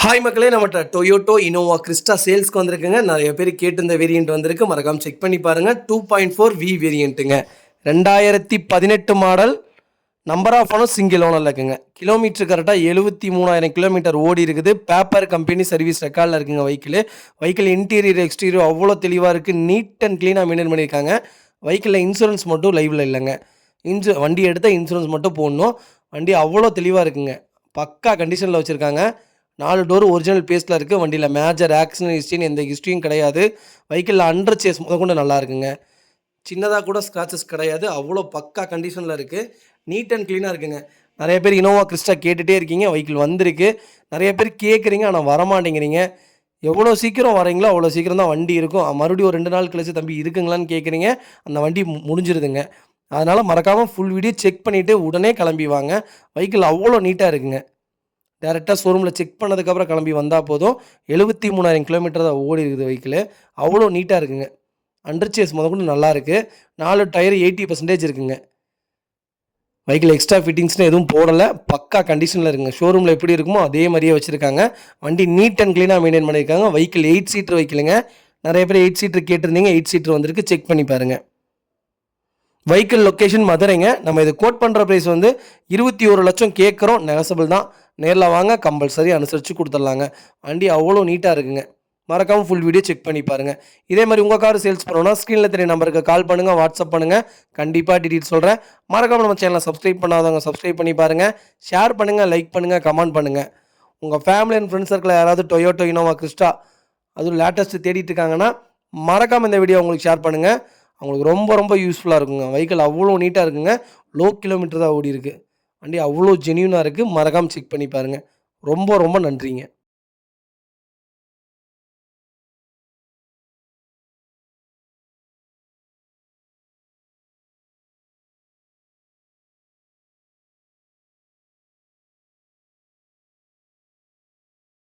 Hi மக்களே, நம்மகிட்ட Toyota Innova Crysta சேல்ஸ்க்கு வந்திருக்குங்க. நிறைய பேர் கேட்டு இந்த வேரியண்ட் வந்திருக்கு. மறக்காம செக் பண்ணி பாருங்க. 2.4 வேரியண்ட்டுங்க. 2018 model. Number of owner single ஓனரில் இருக்குங்க. கிலோமீட்டர் கரெக்டாக 73,000 கிலோமீட்டர் ஓடி இருக்குது. பேப்பர் கம்பெனி சர்வீஸ் ரெக்கார்டில் இருக்குங்க. வெஹிக்கிள் இன்டீரியர் எக்ஸ்டீரியர் அவ்வளோ தெளிவாக இருக்குது. நீட் அண்ட் க்ளீனாக மெயின்டைன் பண்ணியிருக்காங்க. வெஹிக்கிளில் இன்சூரன்ஸ் மட்டும் லைவில் இல்லைங்க. வண்டி எடுத்தால் இன்சூரன்ஸ் மட்டும் போடணும். வண்டி அவ்வளோ தெளிவாக இருக்குங்க. பக்கா கண்டிஷனில் வச்சுருக்காங்க. 4 டோர் ஒரிஜினல் பேஸில் இருக்குது. வண்டியில் மேஜர் ஆக்சிடென்ட் ஹிஸ்ட்ரின்னு எந்த ஹிஸ்ட்ரியும் கிடையாது. வெஹிக்கிளில் அண்டர் சேஸ் முதற்கொண்டு நல்லா இருக்குங்க. சின்னதாக கூட ஸ்க்ராச்சஸ் கிடையாது. அவ்வளோ பக்கா கண்டிஷனில் இருக்குது. நீட் அண்ட் க்ளீனாக இருக்குங்க. நிறைய பேர் இனோவா கிறிஸ்டா கேட்டுகிட்டே இருக்கீங்க. வெஹிக்கிள் வந்திருக்கு. நிறைய பேர் கேட்குறீங்க, ஆனால் வரமாட்டேங்கிறீங்க. எவ்வளோ சீக்கிரம் வரீங்களோ அவ்வளோ சீக்கிரம் தான் வண்டி இருக்கும். மறுபடியும் ஒரு 2 நாள் கழிச்சு தம்பி இருக்குங்களான்னு கேட்குறீங்க. அந்த வண்டி முடிஞ்சிருதுங்க. அதனால் மறக்காமல் ஃபுல் வீடியோ செக் பண்ணிவிட்டு உடனே கிளம்பி வாங்க. வெஹிக்கிள் அவ்வளோ நீட்டாக இருக்குங்க. டேரெக்டாக ஷோரூமில் செக் பண்ணதுக்கப்புறம் கிளம்பி வந்தால் போதும். 73,000 கிலோமீட்டர் தான் ஓடி இருக்குது வெஹிக்கிள். அவ்வளோ நீட்டாக இருக்குங்க. அண்டர் சேஸ் முதற்கொண்டு நல்லா இருக்குது. 4 டயர் 80% இருக்குங்க. வெஹிக்கிள் எக்ஸ்ட்ரா ஃபிட்டிங்ஸ்னு எதுவும் போடலை. பக்கா கண்டிஷனில் இருக்குங்க. ஷோரூமில் எப்படி இருக்குமோ அதே மாதிரியே வச்சுருக்காங்க. வண்டி நீட் அண்ட் க்ளீனாக மெயின்டைன் பண்ணியிருக்காங்க. வெஹிக்கிள் 8 சீட்டர் வெஹிக்கிளுங்க. நிறைய பேர் 8 சீட்டர் கேட்டிருந்தீங்க. 8 சீட்டர் வந்திருக்கு. செக் பண்ணி பாருங்கள். வெஹிக்கிள் லொக்கேஷன் மதுரைங்க. நம்ம இது கோட் பண்ணுற ப்ரைஸ் 21 லட்சம் கேட்குறோம். நெகசபிள் தான். நேரில் வாங்க, கம்பல்சரி அனுசரித்து கொடுத்துடலாங்க. வண்டி அவ்வளோ நீட்டாக இருக்குங்க. மறக்காமல் ஃபுல் வீடியோ செக் பண்ணி பாருங்கள். இதே மாதிரி உங்கள் கார் சேல்ஸ் பண்ணணும்னா ஸ்க்ரீனில் தெரிய நம்பருக்கு கால் பண்ணுங்கள், வாட்ஸ்அப் பண்ணுங்கள். கண்டிப்பாக டீட்டெயில்ஸ் சொல்கிறேன். மறக்காமல் நம்ம சேனலை சப்ஸ்கிரைப் பண்ணாதவங்க சப்ஸ்கிரைப் பண்ணி பாருங்கள். ஷேர் பண்ணுங்கள், லைக் பண்ணுங்கள், கமெண்ட் பண்ணுங்கள். உங்கள் ஃபேமிலி அண்ட் ஃப்ரெண்ட்ஸ் சர்க்கிளில் யாராவது டொயோட்டோ இனோவா கிறிஸ்டா அதுவும் லேட்டஸ்ட்டு தேடிட்டு இருக்காங்கன்னா மறக்காமல் இந்த வீடியோ உங்களுக்கு ஷேர் பண்ணுங்கள். அவங்களுக்கு ரொம்ப ரொம்ப யூஸ்ஃபுல்லாக இருக்குங்க. வெஹிக்கிள் அவ்வளோ நீட்டாக இருக்குங்க. லோ கிலோமீட்டர் தான் ஓடி இருக்குது. வண்டி அவ்வளோ ஜென்யூனாக இருக்குது. மறக்காமல் செக் பண்ணி பாருங்கள். ரொம்ப ரொம்ப நன்றிங்க.